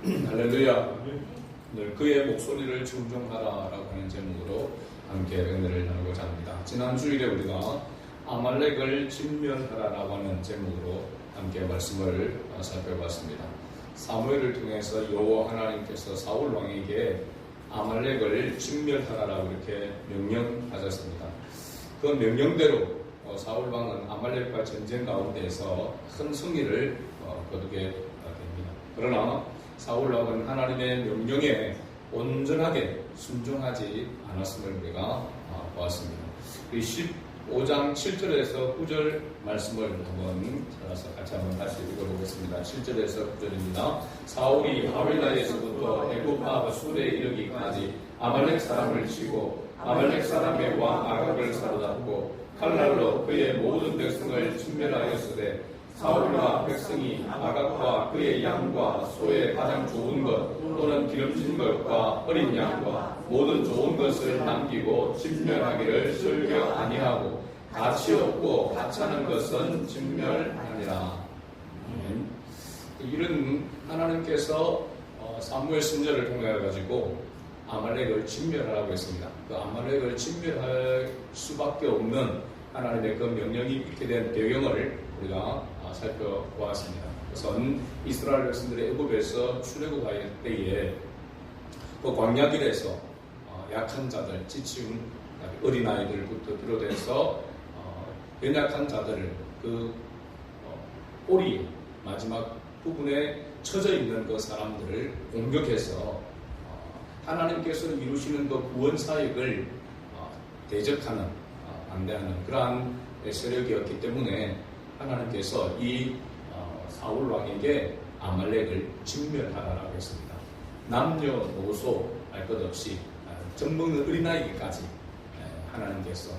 할렐루야. 늘 그의 목소리를 청종하라라고 하는 제목으로 함께 은혜를 나누고자 합니다. 지난 주일에 우리가 아말렉을 진멸하라라고 하는 제목으로 함께 말씀을 살펴봤습니다. 사무엘을 통해서 여호와 하나님께서 사울 왕에게 아말렉을 진멸하라라고 이렇게 명령하셨습니다. 그 명령대로 사울 왕은 아말렉과 전쟁 가운데에서 큰 승리를 거두게 됩니다. 그러나 사울 왕은 하나님의 명령에 온전하게 순종하지 않았음을 우리가 보았습니다. 15장 7절에서 9절 말씀을 한번 찾아서 같이 한번 다시 읽어보겠습니다. 7절에서 9절입니다. 사울이 하윌라에서부터 애굽과 술에 이르기까지 아말렉 사람을 치고 아말렉 사람의 왕 아각을 사로잡고 칼날로 그의 모든 백성을 진멸하였으되 사울과 백성이 아각과 그의 양과 소의 가장 좋은 것 또는 기름진 것과 어린 양과 모든 좋은 것을 남기고 진멸하기를 즐겨 아니하고 가치 없고 하찮은 것은 진멸하니라. 이런 하나님께서 사무엘 선지자를 통해 가지고 아말렉을 진멸하라고 했습니다. 그 아말렉을 진멸할 수밖에 없는 하나님의 그 명령이 있게 된 배경을 우리가 살펴보았습니다. 우선 이스라엘 백성들의 애굽에서 출애굽할 때에 그 광야길에서 약한 자들, 지친 어린아이들부터 비롯해서 연약한 자들을 그 꼬리 마지막 부분에 처져 있는 그 사람들을 공격해서 하나님께서 이루시는 그 구원 사역을 대적하는 반대하는 그러한 세력이었기 때문에 하나님께서 이 사울 왕에게 아말렉을 진멸하라고 했습니다. 남녀노소 알 것 없이 젖먹는 어린아이까지 하나님께서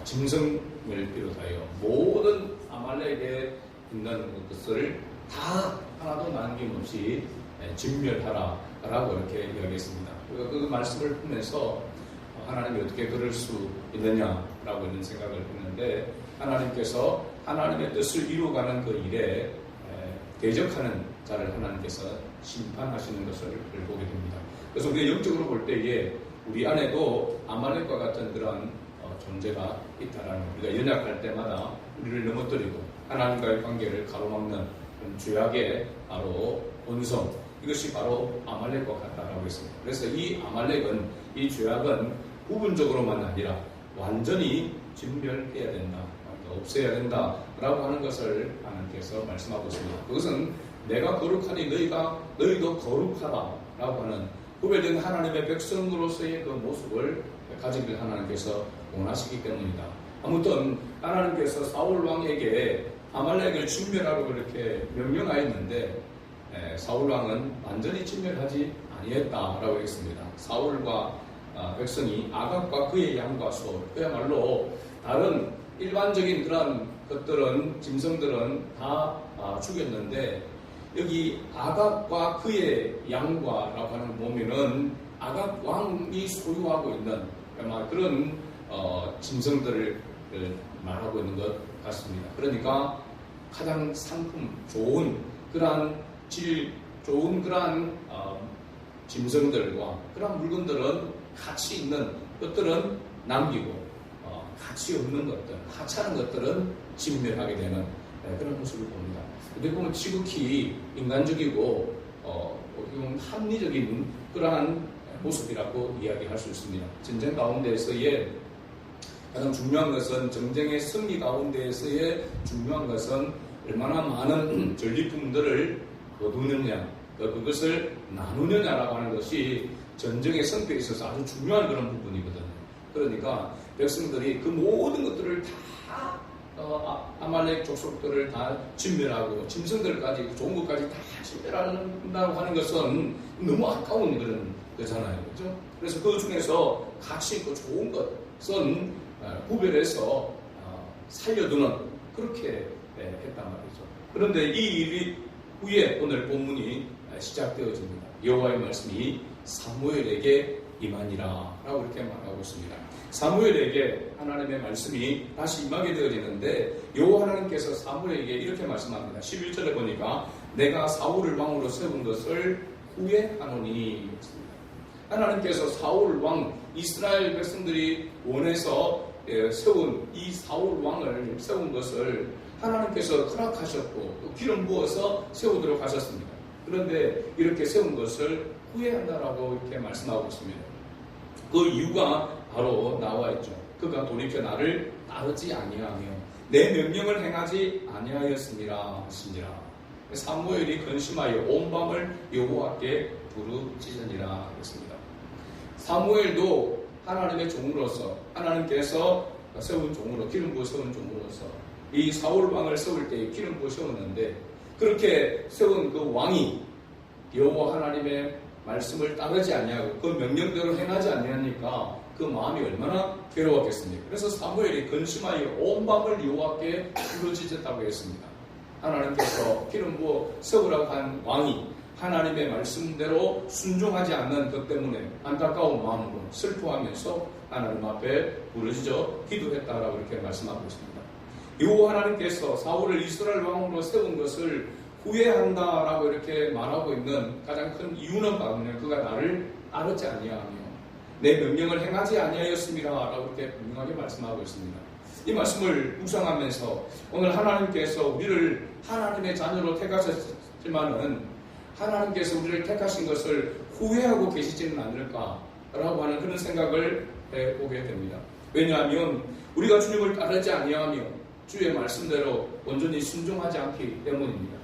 짐승을 비롯하여 모든 아말렉에 있는 것을 다 하나도 남김없이 진멸하라라고 이렇게 이야기했습니다. 그 말씀을 보면서 하나님이 어떻게 그럴 수 있느냐라고 이런 생각을 했는데 하나님께서 하나님의 뜻을 이루어가는 그 일에 대적하는 자를 하나님께서 심판하시는 것을 보게 됩니다. 그래서 우리가 영적으로 볼 때에 우리 안에도 아말렉과 같은 그런 존재가 있다라는 우리가 연약할 때마다 우리를 넘어뜨리고 하나님과의 관계를 가로막는 그런 죄악의 바로 원성 이것이 바로 아말렉과 같다라고 했습니다. 그래서 이 아말렉은 이 죄악은 부분적으로만 아니라 완전히 진멸해야 된다. 없애야 된다라고 하는 것을 하나님께서 말씀하고 있습니다. 그것은 내가 거룩하니 너희도 거룩하다라고 하는 구별된 하나님의 백성으로서의 그 모습을 가지길 하나님께서 원하시기 때문이다. 아무튼 하나님께서 사울 왕에게 아말렉을 진멸하라고 그렇게 명령하였는데 사울 왕은 완전히 진멸하지 아니했다라고 했습니다. 사울과 백성이 아각과 그의 양과 소 그야말로 다른 일반적인 그런 것들은 짐승들은 다 죽였는데 여기 아각과 그의 양과라고 하는 보면은 아각 왕이 소유하고 있는 그런 짐승들을 말하고 있는 것 같습니다. 그러니까 가장 상품 좋은 그러한 질 좋은 그러한 짐승들과 그런 물건들은 가치 있는 것들은 남기고 가치 없는 것들, 하찮은 것들은 진멸하게 되는 그런 모습을 봅니다. 어떻게 보면 지극히 인간적이고 합리적인 그러한 모습이라고 이야기할 수 있습니다. 전쟁 가운데에서의 가장 중요한 것은 전쟁의 승리 가운데에서의 중요한 것은 얼마나 많은 전리품들을 거두느냐, 그것을 나누느냐라고 하는 것이 전쟁의 성격에 있어서 아주 중요한 그런 부분이거든요. 그러니까 백성들이 그 모든 것들을 다 아말렉 족속들을 다 진멸하고 짐승들까지 좋은 것까지 다 진멸한다고 하는 것은 너무 아까운 그런 거잖아요. 그렇죠? 그래서 그 중에서 가치 있고 좋은 것은 구별해서 살려두는 그렇게 했단 말이죠. 그런데 이 일이 후에 오늘 본문이 시작되어집니다. 여호와의 말씀이 사무엘에게 임하니라 라고 이렇게 말하고 있습니다. 사무엘에게 하나님의 말씀이 다시 임하게 되어지는데 여호와 하나님께서 사무엘에게 이렇게 말씀합니다. 11절에 보니까 내가 사울을 왕으로 세운 것을 후회하노니. 하나님께서 사울 왕, 이스라엘 백성들이 원해서 세운 이 사울 왕을 세운 것을 하나님께서 허락하셨고 또 기름 부어서 세우도록 하셨습니다. 그런데 이렇게 세운 것을 후회한다라고 이렇게 말씀하고 있습니다. 그 이유가 바로 나와 있죠. 그가 돌이켜 나를 따르지 아니하며 내 명령을 행하지 아니하였습니다 하시니라. 사무엘이 근심하여 온 밤을 여호와께 부르짖으니라 했습니다. 사무엘도 하나님의 종으로서 하나님께서 세운 종으로 기름 부어 세운 종으로서 이 사울 왕을 세울 때 기름 부어 세웠는데 그렇게 세운 그 왕이 여호와 하나님의 말씀을 따르지 아니하고 그 명령대로 행하지 아니하니까 그 마음이 얼마나 괴로웠겠습니까? 그래서 사무엘이 근심하여 온 밤을 여호와께 부르짖었다고 했습니다. 하나님께서 기름 부어 세우라고 한 왕이 하나님의 말씀대로 순종하지 않는 것 때문에 안타까운 마음으로 슬퍼하면서 하나님 앞에 부르짖어 기도했다라고 이렇게 말씀하고 있습니다. 여호와 하나님께서 사울을 이스라엘 왕으로 세운 것을 후회한다라고 이렇게 말하고 있는 가장 큰 이유는 바로는 그가 나를 따르지 아니하며 내 명령을 행하지 아니하였습니다라고 이렇게 분명하게 말씀하고 있습니다. 이 말씀을 묵상하면서 오늘 하나님께서 우리를 하나님의 자녀로 택하셨지만은 하나님께서 우리를 택하신 것을 후회하고 계시지는 않을까라고 하는 그런 생각을 해보게 됩니다. 왜냐하면 우리가 주님을 따르지 아니하며 주의 말씀대로 온전히 순종하지 않기 때문입니다.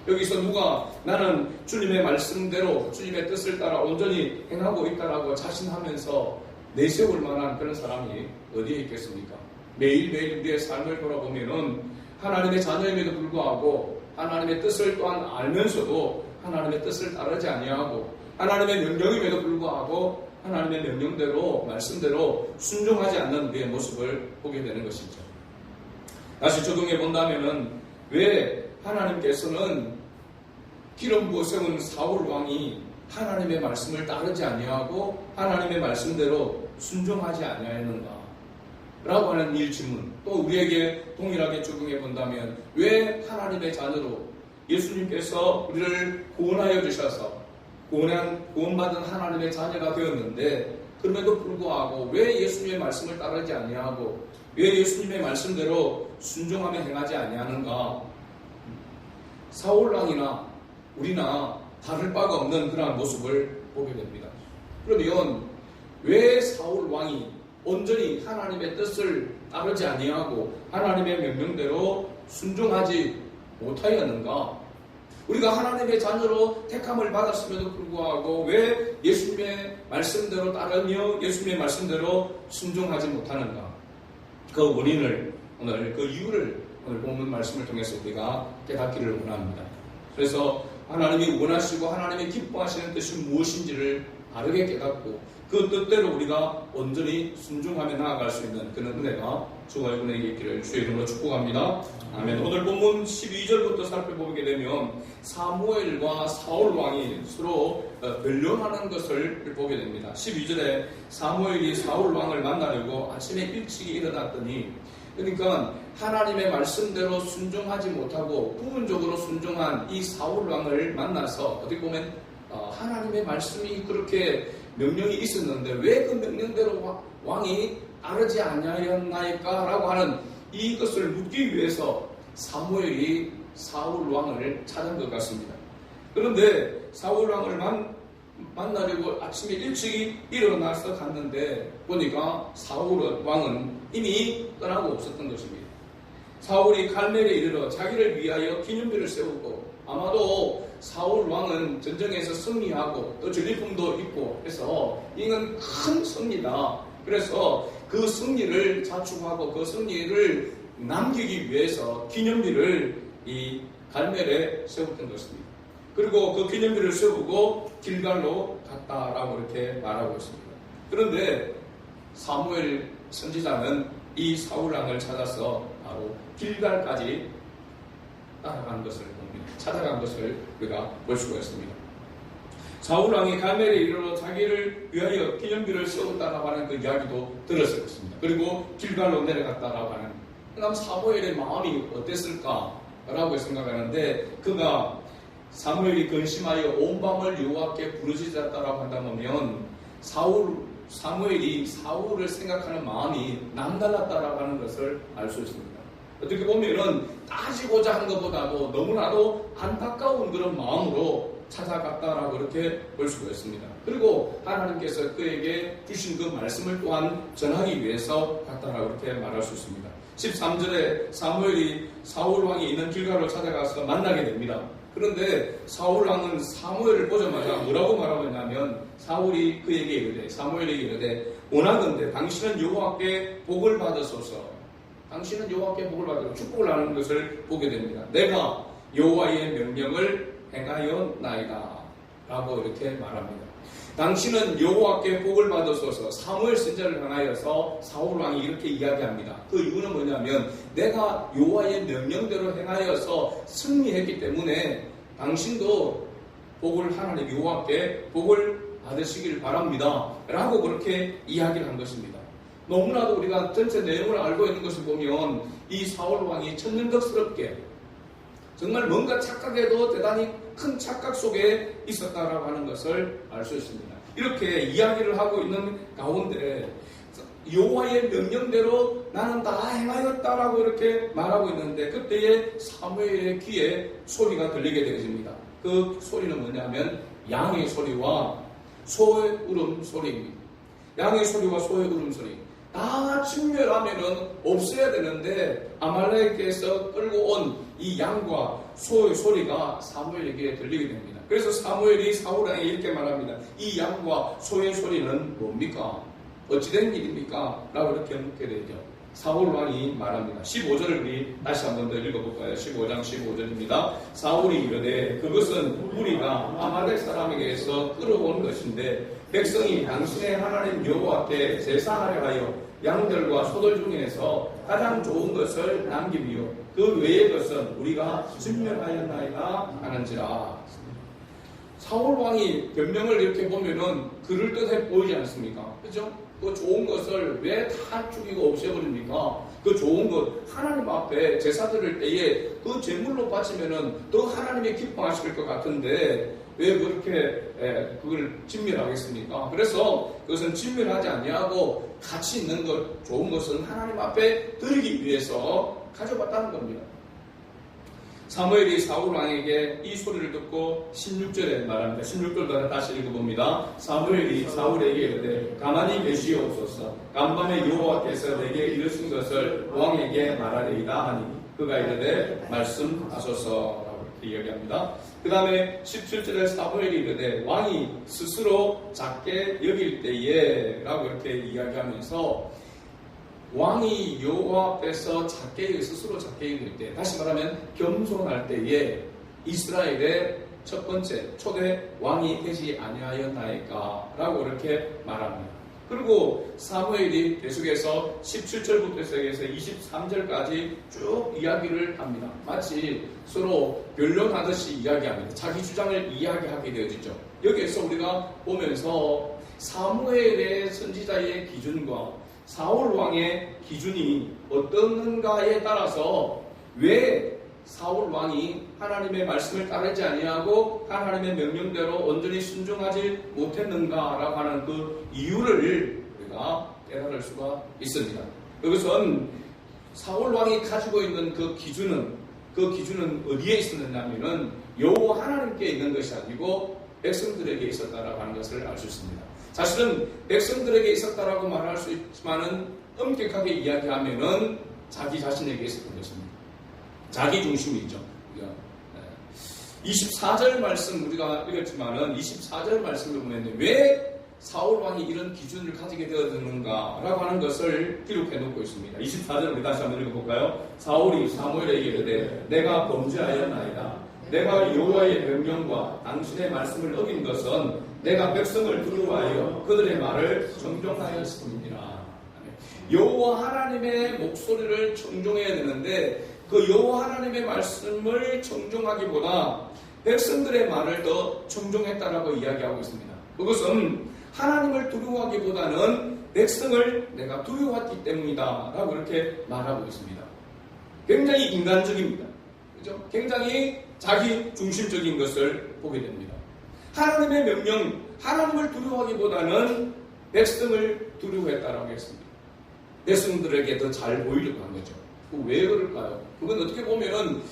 여기서 누가 나는 주님의 말씀대로 주님의 뜻을 따라 온전히 행하고 있다라고 자신하면서 내세울 만한 그런 사람이 어디에 있겠습니까? 매일매일 우리의 삶을 돌아보면은 하나님의 자녀임에도 불구하고 하나님의 뜻을 또한 알면서도 하나님의 뜻을 따르지 아니하고 하나님의 명령임에도 불구하고 하나님의 명령대로 말씀대로 순종하지 않는 우리의 모습을 보게 되는 것이죠. 다시 적용해 본다면은 왜 하나님께서는 기름 부어 세운 사울 왕이 하나님의 말씀을 따르지 아니하고 하나님의 말씀대로 순종하지 아니하였는가? 라고 하는 이 질문, 또 우리에게 동일하게 적용해 본다면 왜 하나님의 자녀로 예수님께서 우리를 구원하여 주셔서 구원받은 하나님의 자녀가 되었는데 그럼에도 불구하고 왜 예수님의 말씀을 따르지 아니하고 왜 예수님의 말씀대로 순종하며 행하지 아니하는가? 사울왕이나 우리나 다를 바가 없는 그러한 모습을 보게 됩니다. 그러면 왜 사울왕이 온전히 하나님의 뜻을 따르지 아니하고 하나님의 명령대로 순종하지 못하였는가? 우리가 하나님의 자녀로 택함을 받았음에도 불구하고 왜 예수님의 말씀대로 따르며 예수님의 말씀대로 순종하지 못하는가? 그 원인을 오늘 그 이유를 오늘 본문 말씀을 통해서 우리가 깨닫기를 원합니다. 그래서 하나님이 원하시고 하나님이 기뻐하시는 뜻이 무엇인지를 바르게 깨닫고 그 뜻대로 우리가 온전히 순종하며 나아갈 수 있는 그런 은혜가 주와 여러분에게 있기를 주의 이름으로 축복합니다. 아멘. 오늘 본문 12절부터 살펴보게 되면 사무엘과 사울 왕이 서로 변론하는 것을 보게 됩니다. 12절에 사무엘이 사울 왕을 만나려고 아침에 일찍 일어났더니, 그러니까 하나님의 말씀대로 순종하지 못하고 부분적으로 순종한 이 사울 왕을 만나서 어떻게 보면 하나님의 말씀이 그렇게 명령이 있었는데 왜 그 명령대로 왕이 따르지 아니하였나이까? 라고 하는 이것을 묻기 위해서 사무엘이 사울 왕을 찾은 것 같습니다. 그런데 사울 왕을 만나려고 아침에 일찍 일어나서 갔는데 보니까 사울 왕은 이미 떠나고 없었던 것입니다. 사울이 갈멜에 이르러 자기를 위하여 기념비를 세우고, 아마도 사울 왕은 전쟁에서 승리하고 또 전리품도 있고 해서 이건 큰 승리다. 그래서 그 승리를 자축하고 그 승리를 남기기 위해서 기념비를 이 갈멜에 세웠던 것입니다. 그리고 그 기념비를 세우고 길갈로 갔다라고 이렇게 말하고 있습니다. 그런데 사무엘 선지자는 이 사울 왕을 찾아서 바로 길갈까지 따라간 것을 봅니다. 찾아간 것을 우리가 볼 수가 있습니다. 사울 왕이 갈멜에 이르러 자기를 위하여 기념비를 세웠다라고 하는 그 이야기도 들었을 것입니다. 그리고 길갈로 내려갔다라고 하는, 그다음 사무엘의 마음이 어땠을까라고 생각하는데 그가 사무엘이 근심하여 온 밤을 여호와께 부르짖었다라고 한다면 사무엘이 사울을 생각하는 마음이 남달랐다라고 하는 것을 알 수 있습니다. 어떻게 보면은 따지고자 한 것보다도 너무나도 안타까운 그런 마음으로 찾아갔다라고 그렇게 볼 수가 있습니다. 그리고 하나님께서 그에게 주신 그 말씀을 또한 전하기 위해서 갔다라고 그렇게 말할 수 있습니다. 13절에 사무엘이 사울 왕이 있는 길가로 찾아가서 만나게 됩니다. 그런데 사울 왕은 사무엘을 보자마자 뭐라고 말하고 있냐면 사무엘이 사무엘에게 이르되 원하건대 당신은 여호와께 복을 받으소서. 당신은 여호와께 복을 받으고 축복을 하는 것을 보게 됩니다. 내가 여호와의 명령을 행하였나이다 라고 이렇게 말합니다. 당신은 여호와께 복을 받으소서. 사무엘 선지자를 향하여서 사울 왕이 이렇게 이야기합니다. 그 이유는 뭐냐면 내가 여호와의 명령대로 행하여서 승리했기 때문에 당신도 복을 하나님 여호와께 복을 받으시길 바랍니다 라고 그렇게 이야기를 한 것입니다. 너무나도 우리가 전체 내용을 알고 있는 것을 보면 이 사울 왕이 천년덕스럽게 정말 뭔가 착각에도 대단히 큰 착각 속에 있었다라고 하는 것을 알 수 있습니다. 이렇게 이야기를 하고 있는 가운데 여호와의 명령대로 나는 다 행하였다라고 이렇게 말하고 있는데 그때에 사무엘의 귀에 소리가 들리게 되어집니다. 그 소리는 뭐냐면 양의 소리와 소의 울음소리입니다. 양의 소리와 소의 울음소리. 다 진멸하면은 없어야 되는데 아말렉에서 끌고 온 이 양과 소의 소리가 사무엘에게 들리게 됩니다. 그래서 사무엘이 사울에게 이렇게 말합니다. 이 양과 소의 소리는 뭡니까? 어찌된 일입니까? 라고 이렇게 묻게 되죠. 사울 왕이 말합니다. 15절을 우리 다시 한 번 더 읽어볼까요? 15장 15절입니다. 사울이 이르되 그것은 우리가 아말렉 사람에게서 끌어온 것인데 백성이 당신의 하나님 여호와께 제사하려 하여 양들과 소들 중에서 가장 좋은 것을 남기며 그 외의 것은 우리가 진멸하였나이다 하는지라. 사울 왕이 변명을 이렇게 보면은 그럴듯해 보이지 않습니까? 그죠? 그 좋은 것을 왜 다 죽이고 없애버립니까? 그 좋은 것, 하나님 앞에 제사 드릴 때에 그 제물로 바치면은 더 하나님이 기뻐하실 것 같은데 왜 그렇게 그걸 진멸하겠습니까? 그래서 그것은 진멸하지 아니하고 가치 있는 것, 좋은 것은 하나님 앞에 드리기 위해서 가져갔다는 겁니다. 사무엘이 사울 왕에게 이 소리를 듣고 16절에 말합니다. 16절도 다시 읽어봅니다. 사무엘이 사울에게 이르되 가만히 계시옵소서. 간밤에 여호와께서 내게 이르신 것을 왕에게 말하리이다 하니 그가 이르되 말씀하소서라고 이렇게 이야기합니다. 그 다음에 17절에 사무엘이 이르되 왕이 스스로 작게 여길 때에 라고 이렇게 이야기하면서 왕이 여호와 앞에서 스스로 작게 여길 때, 다시 말하면 겸손할 때에 이스라엘의 첫 번째 초대 왕이 되지 아니하였나이까 라고 이렇게 말합니다. 그리고 사무엘이 계속해서 17절부터 시작해서 23절까지 쭉 이야기를 합니다. 마치 서로 변론하듯이 이야기합니다. 자기 주장을 이야기하게 되어지죠. 여기에서 우리가 보면서 사무엘의 선지자의 기준과 사울 왕의 기준이 어떤가에 따라서 왜 사울 왕이 하나님의 말씀을 따르지 아니하고 하나님의 명령대로 온전히 순종하지 못했는가라고 하는 그 이유를 우리가 깨달을 수가 있습니다. 그것은 사울 왕이 가지고 있는 그 기준은 어디에 있었느냐면은 여호와 하나님께 있는 것이 아니고 백성들에게 있었다라고 하는 것을 알 수 있습니다. 사실은 백성들에게 있었다라고 말할 수 있지만은 엄격하게 이야기하면은 자기 자신에게 있었던 것입니다. 자기 중심이죠. 24절 말씀 우리가 읽었지만은 24절 말씀을 보면 왜 사울 왕이 이런 기준을 가지게 되었는가라고 하는 것을 기록해 놓고 있습니다. 24절 우리 다시 한번 읽어볼까요? 사울이 사무엘에게 이르되 내가 범죄하였나이다. 내가 여호와의 명령과 당신의 말씀을 어긴 것은 내가 백성을 두려워하여 그들의 말을 정종하였음이니라. 여호와 하나님의 목소리를 청종해야 되는데 그 여호와 하나님의 말씀을 청종하기보다 백성들의 말을 더 청종했다라고 이야기하고 있습니다. 그것은 하나님을 두려워하기보다는 백성을 내가 두려워했기 때문이다 라고 이렇게 말하고 있습니다. 굉장히 인간적입니다. 그죠? 굉장히 자기 중심적인 것을 보게 됩니다. 하나님의 명령, 하나님을 두려워하기보다는 백성을 두려워했다라고 했습니다. 백성들에게 더 잘 보이려고 한 거죠. 왜 그럴까요? 그건 어떻게 보면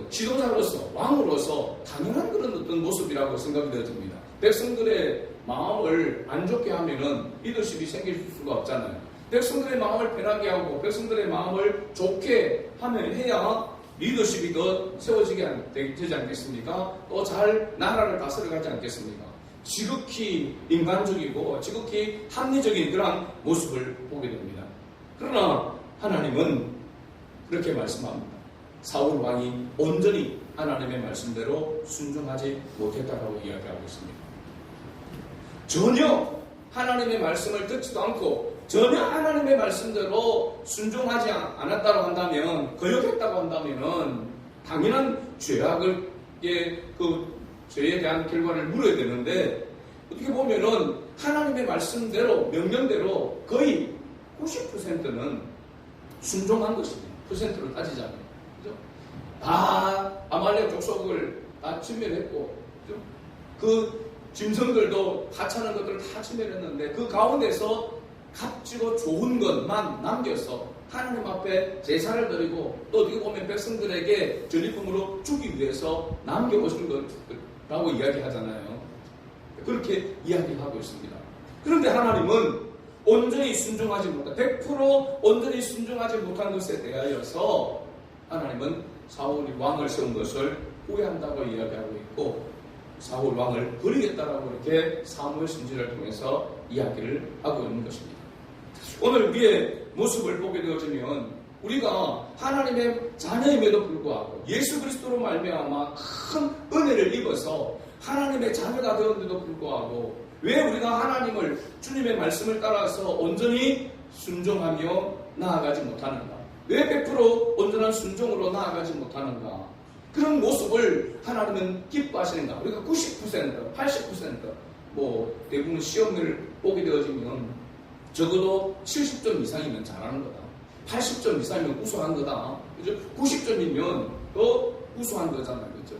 지도자로서, 왕으로서 당연한 그런 어떤 모습이라고 생각이 되어집니다. 백성들의 마음을 안 좋게 하면은 리더십이 생길 수가 없잖아요. 백성들의 마음을 편하게 하고 백성들의 마음을 좋게 하면 해야 리더십이 더 세워지게 되지 않겠습니까? 또 잘 나라를 다스려가지 않겠습니까? 지극히 인간적이고 지극히 합리적인 그런 모습을 보게 됩니다. 그러나 하나님은 그렇게 말씀합니다. 사울 왕이 온전히 하나님의 말씀대로 순종하지 못했다라고 이야기하고 있습니다. 전혀 하나님의 말씀을 듣지도 않고 전혀 하나님의 말씀대로 순종하지 않았다고 한다면, 거역했다고 한다면은 당연한 죄에 대한 결과를 물어야 되는데, 어떻게 보면은 하나님의 말씀대로, 명령대로 거의 90%는 순종한 것입니다. 퍼센트로 따지자면. 그죠? 다 아말렉 족속을 다 진멸했고, 그죠? 그 짐승들도 하찮은 것들을 다 진멸했는데, 그 가운데서 값지고 좋은 것만 남겨서 하나님 앞에 제사를 드리고, 또 어떻게 보면 백성들에게 전리품으로 주기 위해서 남겨오신 것이라고 이야기하잖아요. 그렇게 이야기하고 있습니다. 그런데 하나님은 온전히 순종하지 못한, 100% 온전히 순종하지 못한 것에 대하여서 하나님은 사울이 왕을 세운 것을 후회한다고 이야기하고 있고, 사울 왕을 버리겠다라고 이렇게 사무엘 선지자를 통해서 이야기를 하고 있는 것입니다. 오늘 우리의 모습을 보게 되어지면 우리가 하나님의 자녀임에도 불구하고 예수 그리스도로 말미암아 큰 은혜를 입어서 하나님의 자녀가 되었는데도 불구하고 왜 우리가 하나님을, 주님의 말씀을 따라서 온전히 순종하며 나아가지 못하는가? 왜 100% 온전한 순종으로 나아가지 못하는가? 그런 모습을 하나님은 기뻐하시는가? 우리가 90%, 80%, 대부분 시험을 보게 되어지면 적어도 70점 이상이면 잘하는 거다. 80점 이상이면 우수한 거다. 그죠? 90점이면 더 우수한 거잖아요. 그죠?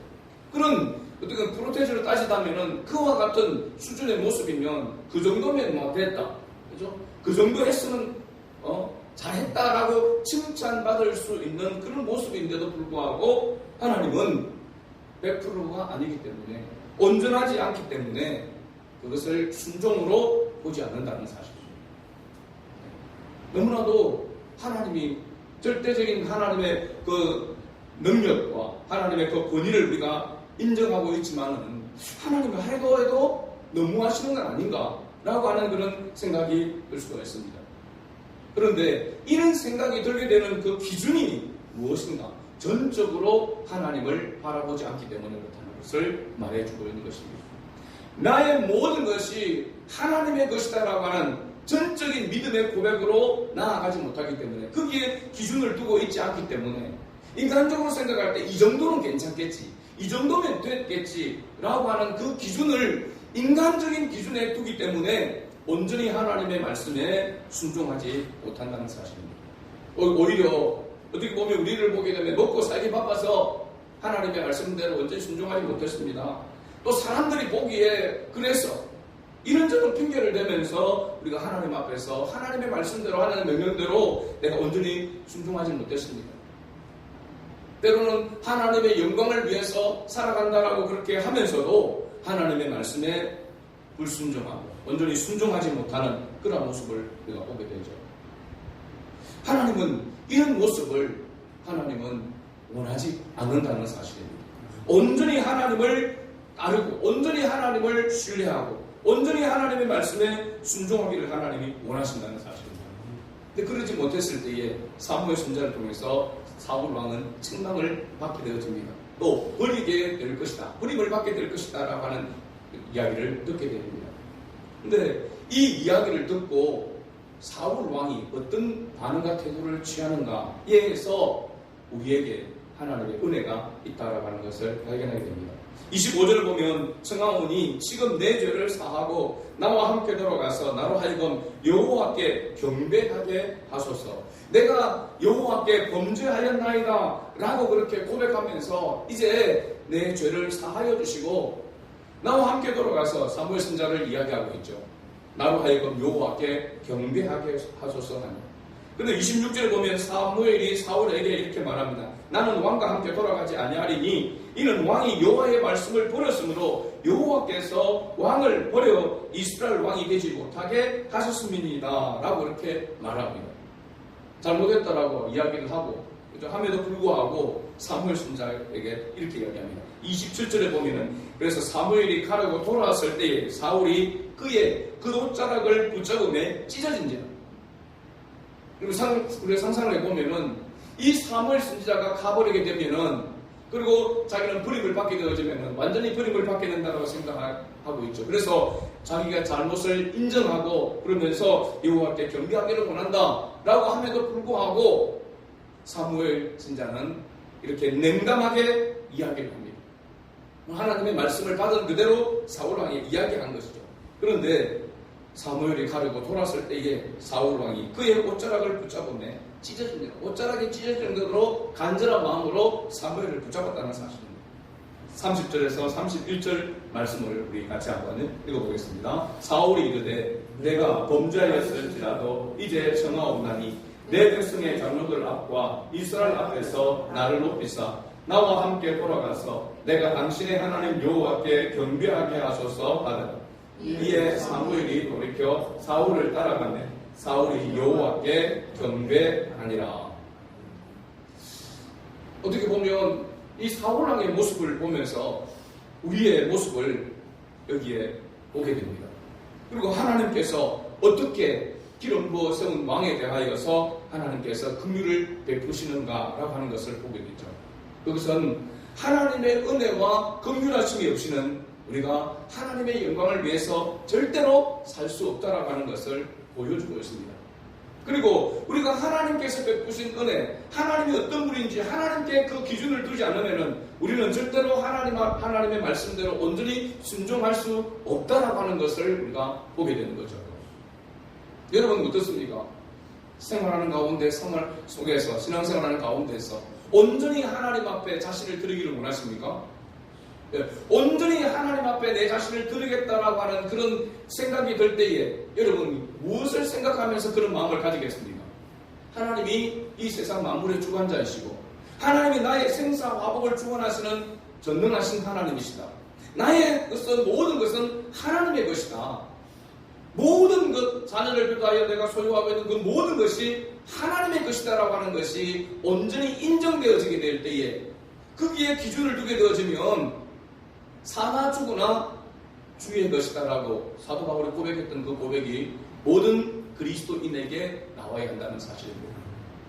그런 어떻게 프로테이지를 따지다면은 그와 같은 수준의 모습이면 그 정도면 됐다. 그죠? 그 정도 했으면 잘했다라고 칭찬받을 수 있는 그런 모습인데도 불구하고 하나님은 100%가 아니기 때문에, 온전하지 않기 때문에 그것을 순종으로 보지 않는다는 사실입니다. 너무나도 하나님이 절대적인 하나님의 그 능력과 하나님의 그 권위를 우리가 인정하고 있지만은 하나님이 해도 너무하시는 건 아닌가라고 하는 그런 생각이 들 수가 있습니다. 그런데 이런 생각이 들게 되는 그 기준이 무엇인가? 전적으로 하나님을 바라보지 않기 때문에 그렇다는 것을 말해주고 있는 것입니다. 나의 모든 것이 하나님의 것이다라고 하는 전적인 믿음의 고백으로 나아가지 못하기 때문에, 거기에 기준을 두고 있지 않기 때문에, 인간적으로 생각할 때 이 정도는 괜찮겠지, 이 정도면 됐겠지라고 하는 그 기준을 인간적인 기준에 두기 때문에 온전히 하나님의 말씀에 순종하지 못한다는 사실입니다. 오히려 어떻게 보면 우리를 보게 되면 먹고 살기 바빠서 하나님의 말씀대로 온전히 순종하지 못했습니다. 또 사람들이 보기에 그래서 이런저런 핑계를 대면서 우리가 하나님 앞에서 하나님의 말씀대로, 하나님의 명령대로 내가 온전히 순종하지 못했습니다. 때로는 하나님의 영광을 위해서 살아간다라고 그렇게 하면서도 하나님의 말씀에 불순종하고 온전히 순종하지 못하는 그런 모습을 우리가 보게 되죠. 하나님은 이런 모습을 하나님은 원하지 않는다는 사실입니다. 온전히 하나님을 따르고 온전히 하나님을 신뢰하고 온전히 하나님의 말씀에 순종하기를 하나님이 원하신다는 사실입니다. 근데 그러지 못했을 때에 사무엘 선지자를 통해서 사울 왕은 책망을 받게 되어집니다. 또 버리게 될 것이다, 버림을 받게 될 것이다 라고 하는 이야기를 듣게 됩니다. 근데 이 이야기를 듣고 사울 왕이 어떤 반응과 태도를 취하는가에서 우리에게 하나님의 은혜가 있다라고 하는 것을 발견하게 됩니다. 25절을 보면 청하오니 지금 내 죄를 사하고 나와 함께 돌아가서 나로 하여금 여호와께 경배하게 하소서. 내가 여호와께 범죄하였나이다 라고 그렇게 고백하면서 이제 내 죄를 사하여 주시고 나와 함께 돌아가서 사무엘 선지자를 이야기하고 있죠. 나로 하여금 여호와께 경배하게 하소서 하니. 그런데 26절에 보면 사무엘이 사울에게 이렇게 말합니다. 나는 왕과 함께 돌아가지 아니하리니 이는 왕이 여호와의 말씀을 버렸으므로 여호와께서 왕을 버려 이스라엘 왕이 되지 못하게 하셨음이니이다 라고 이렇게 말합니다. 잘못했다라고 이야기를 하고 함에도 불구하고 사무엘 선지자에게 이렇게 이야기합니다. 27절에 보면은 그래서 사무엘이 가려고 돌아왔을 때에 사울이 그의 그 옷자락을 붙잡음에 찢어진지라. 그리고 우리가 상상을 해보면은 이 사무엘 선지자가 가버리게 되면은 그리고 자기는 버림을 받게 되어지면은 완전히 버림을 받게 된다고 생각하고 있죠. 그래서 자기가 잘못을 인정하고 그러면서 여호와께 경배하기를 원한다 라고 함에도 불구하고 사무엘 선지자는 이렇게 냉담하게 이야기를 합니다. 하나님의 말씀을 받은 그대로 사울왕이 이야기한 것이죠. 그런데 사무엘이 가려고 돌아왔을 때에 사울왕이 그의 옷자락을 붙잡음에 찢어집니다. 옷자락이 찢어질 정도로 간절한 마음으로 사무엘을 붙잡았다는 사실입니다. 30절에서 31절 말씀을 우리 같이 한번 읽어보겠습니다. 사울이 이르되 내가 범죄하였을지라도 이제 청하옵나니 내 백성의 장로들 앞과 이스라엘 앞에서 나를 높이사 나와 함께 돌아가서 내가 당신의 하나님 여호와께 경배하게 하소서 하더라. 이에 사무엘이 돌이켜 사울을 따라가매 사울이 여호와께 경배하니라. 어떻게 보면 이 사울왕의 모습을 보면서 우리의 모습을 여기에 보게 됩니다. 그리고 하나님께서 어떻게 기름 부어 세운 왕에 대하여서 하나님께서 긍휼을 베푸시는가라고 하는 것을 보게 되죠. 그것은 하나님의 은혜와 긍휼하심이 없이는 우리가 하나님의 영광을 위해서 절대로 살 수 없다라고 하는 것을 보여주고 있습니다. 그리고 우리가 하나님께서 베푸신 은혜, 하나님이 어떤 분인지 하나님께 그 기준을 두지 않으면 우리는 절대로 하나님의 말씀대로 온전히 순종할 수 없다라고 하는 것을 우리가 보게 되는 거죠. 여러분 어떻습니까? 생활하는 가운데 생활 속에서 신앙생활하는 가운데서 온전히 하나님 앞에 자신을 드리기를 원하십니까? 온전히 하나님 앞에 내 자신을 드리겠다라고 하는 그런 생각이 들 때에 여러분 무엇을 생각하면서 그런 마음을 가지겠습니까? 하나님이 이 세상 만물의 주관자이시고 하나님이 나의 생사화복을 주관하시는 전능하신 하나님이시다. 나의 것은 모든 것은 하나님의 것이다. 모든 것, 자녀를 비롯하여 내가 소유하고 있는 그 모든 것이 하나님의 것이다라고 하는 것이 온전히 인정되어지게 될 때에 거기에 기준을 두게 되어지면 사나 죽으나 주의 것이다라고 사도 바울이 고백했던 그 고백이 모든 그리스도인에게 나와야 한다는 사실입니다.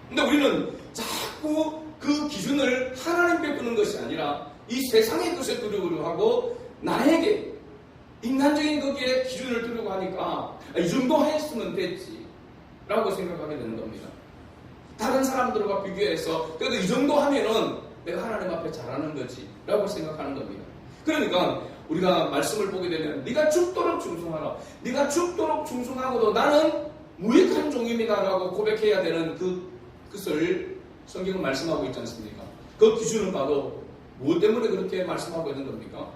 근데 우리는 자꾸 그 기준을 하나님께 두는 것이 아니라 이 세상의 것에 두려고 하고 나에게 인간적인 거기에 기준을 두려고 하니까 이 정도 했으면 됐지 라고 생각하게 되는 겁니다. 다른 사람들과 비교해서 그래도 이 정도 하면은 내가 하나님 앞에 잘하는 거지 라고 생각하는 겁니다. 그러니까 우리가 말씀을 보게 되면 네가 죽도록 충성하라. 네가 죽도록 충성하고도 나는 무익한 종입니다 라고 고백해야 되는 그것을 성경은 말씀하고 있지 않습니까? 그 기준을 봐도 무엇 때문에 그렇게 말씀하고 있는 겁니까?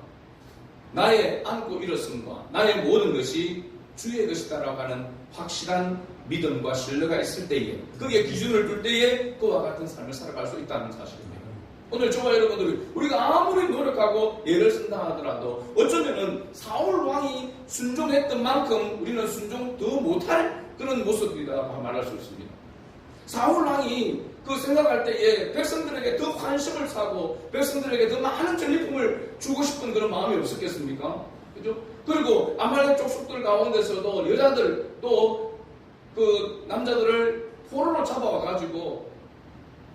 나의 안고 일었음과 나의 모든 것이 주의 것이다라고 하는 확실한 믿음과 신뢰가 있을 때에 그게 기준을 둘 때에 그와 같은 삶을 살아갈 수 있다는 사실입니다. 오늘 저와 여러분들이 우리가 아무리 노력하고 예를 쓴다 하더라도 어쩌면은 사울 왕이 순종했던 만큼 우리는 순종 더 못할 그런 모습이라고 말할 수 있습니다. 사울 왕이 그 생각할 때에 백성들에게 더 관심을 사고 백성들에게 더 많은 전리품을 주고 싶은 그런 마음이 없었겠습니까? 그죠? 그리고 아말렉 족속들 가운데서도 여자들 또 그 남자들을 포로로 잡아와가지고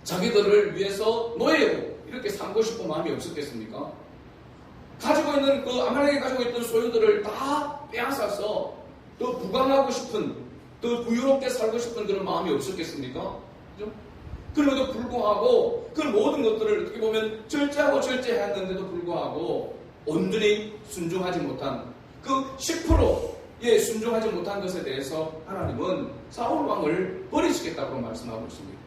자기들을 위해서 노예로 이렇게 삼고 싶은 마음이 없었겠습니까? 가지고 있는 그 아말렉이 가지고 있던 소유들을 다 빼앗아서 더 부강하고 싶은 더 부유롭게 살고 싶은 그런 마음이 없었겠습니까? 그죠? 그럼에도 불구하고 그 모든 것들을 어떻게 보면 절제하고 절제했는데도 불구하고 온전히 순종하지 못한 그 10%의 순종하지 못한 것에 대해서 하나님은 사울 왕을 버리시겠다고 말씀하고 있습니다.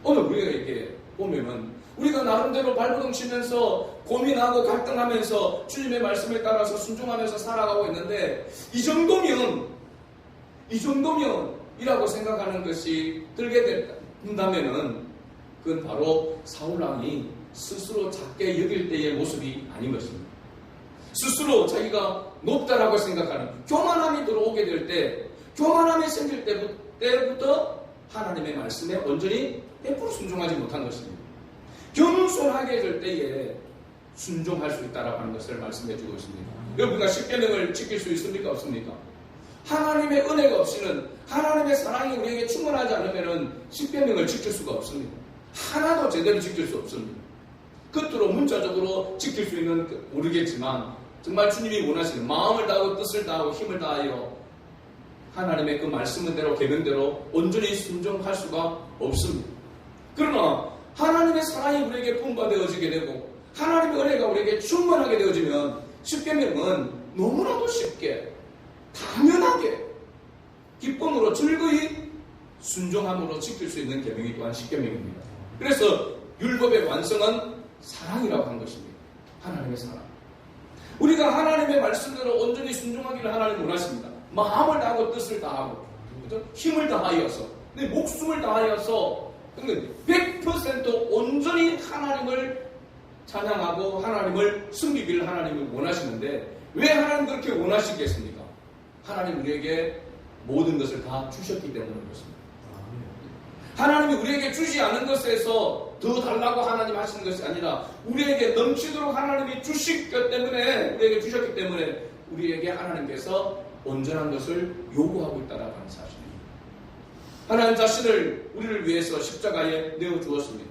오늘 우리가 이렇게 보면은 우리가 나름대로 발버둥 치면서 고민하고 갈등하면서 주님의 말씀에 따라서 순종하면서 살아가고 있는데 이 정도면이라고 생각하는 것이 들게 된다면은 그건 바로 사울왕이 스스로 작게 여길 때의 모습이 아닌 것입니다. 스스로 자기가 높다라고 생각하는 교만함이 들어오게 될 때, 교만함이 생길 때부터 하나님의 말씀에 온전히 100% 순종하지 못한 것입니다. 겸손하게 될 때에 순종할 수 있다라고 하는 것을 말씀해 주고 있습니다. 우리가 십계명을 지킬 수 있습니까? 없습니까? 하나님의 은혜가 없이는, 하나님의 사랑이 우리에게 충만하지 않으면 십계명을 지킬 수가 없습니다. 하나도 제대로 지킬 수 없습니다. 겉으로 문자적으로 지킬 수 있는 모르겠지만 정말 주님이 원하시는 마음을 다하고 뜻을 다하고 힘을 다하여 하나님의 그 말씀대로 계명대로 온전히 순종할 수가 없습니다. 그러나 하나님의 사랑이 우리에게 분바되어지게 되고 하나님의 은혜가 우리에게 충만하게 되어지면 십계명은 너무나도 쉽게 당연하게 기쁨으로 즐거이 순종함으로 지킬 수 있는 계명이 또한 십계명입니다. 그래서 율법의 완성은 사랑이라고 한 것입니다. 하나님의 사랑. 우리가 하나님의 말씀대로 온전히 순종하기를 하나님 원하십니다. 마음을 다하고 뜻을 다하고 힘을 다하여서 내 목숨을 다하여서 100% 온전히 하나님을 찬양하고 하나님을 섬기기를 하나님이 원하시는데 왜 하나님 그렇게 원하시겠습니까? 하나님 우리에게 모든 것을 다 주셨기 때문에 그렇습니다. 하나님이 우리에게 주지 않은 것에서 더 달라고 하나님 하시는 것이 아니라 우리에게 넘치도록 하나님이 주셨기 때문에 우리에게 주셨기 때문에 우리에게 하나님께서 온전한 것을 요구하고 있다라고 하는 사실입니다. 하나님 자신을 우리를 위해서 십자가에 내어 주었습니다.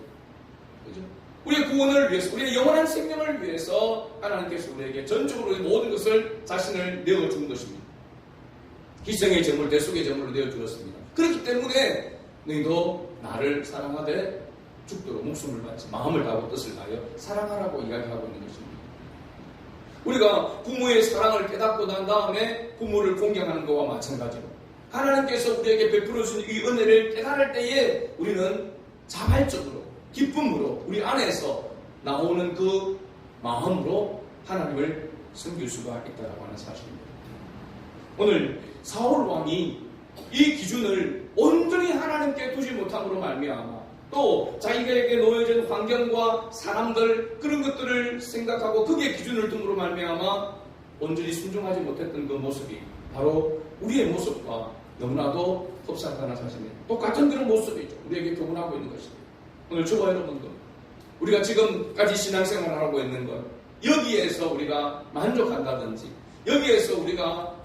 그죠? 우리의 구원을 위해서, 우리의 영원한 생명을 위해서 하나님께서 우리에게 전적으로 모든 것을 자신을 내어 준 것입니다. 희생의 제물, 대속의 제물로 내어 주었습니다. 그렇기 때문에 너희도 나를 사랑하되 죽도록 목숨을 바치 마음을 다하고 뜻을 다하여 사랑하라고 이야기하고 있는 것입니다. 우리가 부모의 사랑을 깨닫고 난 다음에 부모를 공경하는 것과 마찬가지로 하나님께서 우리에게 베풀어 주신 이 은혜를 깨달을 때에 우리는 자발적으로 기쁨으로 우리 안에서 나오는 그 마음으로 하나님을 섬길 수가 있다고 하는 사실입니다. 오늘 사울 왕이 이 기준을 온전히 하나님께 두지 못함으로 말미암아 또 자기에게 놓여진 환경과 사람들 그런 것들을 생각하고 그게 기준을 둠으로 말미암아 온전히 순종하지 못했던 그 모습이 바로 우리의 모습과 너무나도 흡사하다는 사실입니다. 똑같은 그런 모습이죠. 우리에게 교훈하고 있는 것입니다. 오늘 저와 여러분도 우리가 지금까지 신앙생활을 하고 있는 것 여기에서 우리가 만족한다든지 여기에서 우리가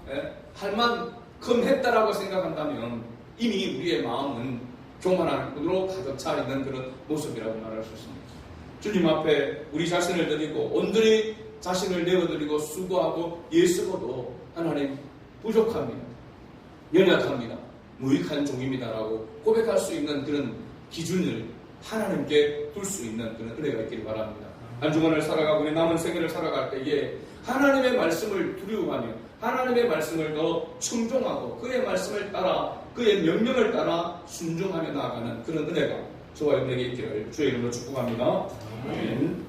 할 만큼 했다라고 생각한다면 이미 우리의 마음은 교만함으로 가득 차 있는 그런 모습이라고 말할 수 있습니다. 주님 앞에 우리 자신을 드리고 온전히 자신을 내어드리고 수고하고 예수고도 하나님 부족합니다. 연약합니다. 무익한 종입니다라고 고백할 수 있는 그런 기준을 하나님께 둘 수 있는 그런 은혜가 있기를 바랍니다. 한 주간을 살아가고 우리 남은 생애를 살아갈 때에 하나님의 말씀을 두려워하며 하나님의 말씀을 더 충종하고 그의 말씀을 따라 그의 명령을 따라 순종하며 나아가는 그런 은혜가 저와 여러분에게 있기를 주의 이름으로 축복합니다. 아멘.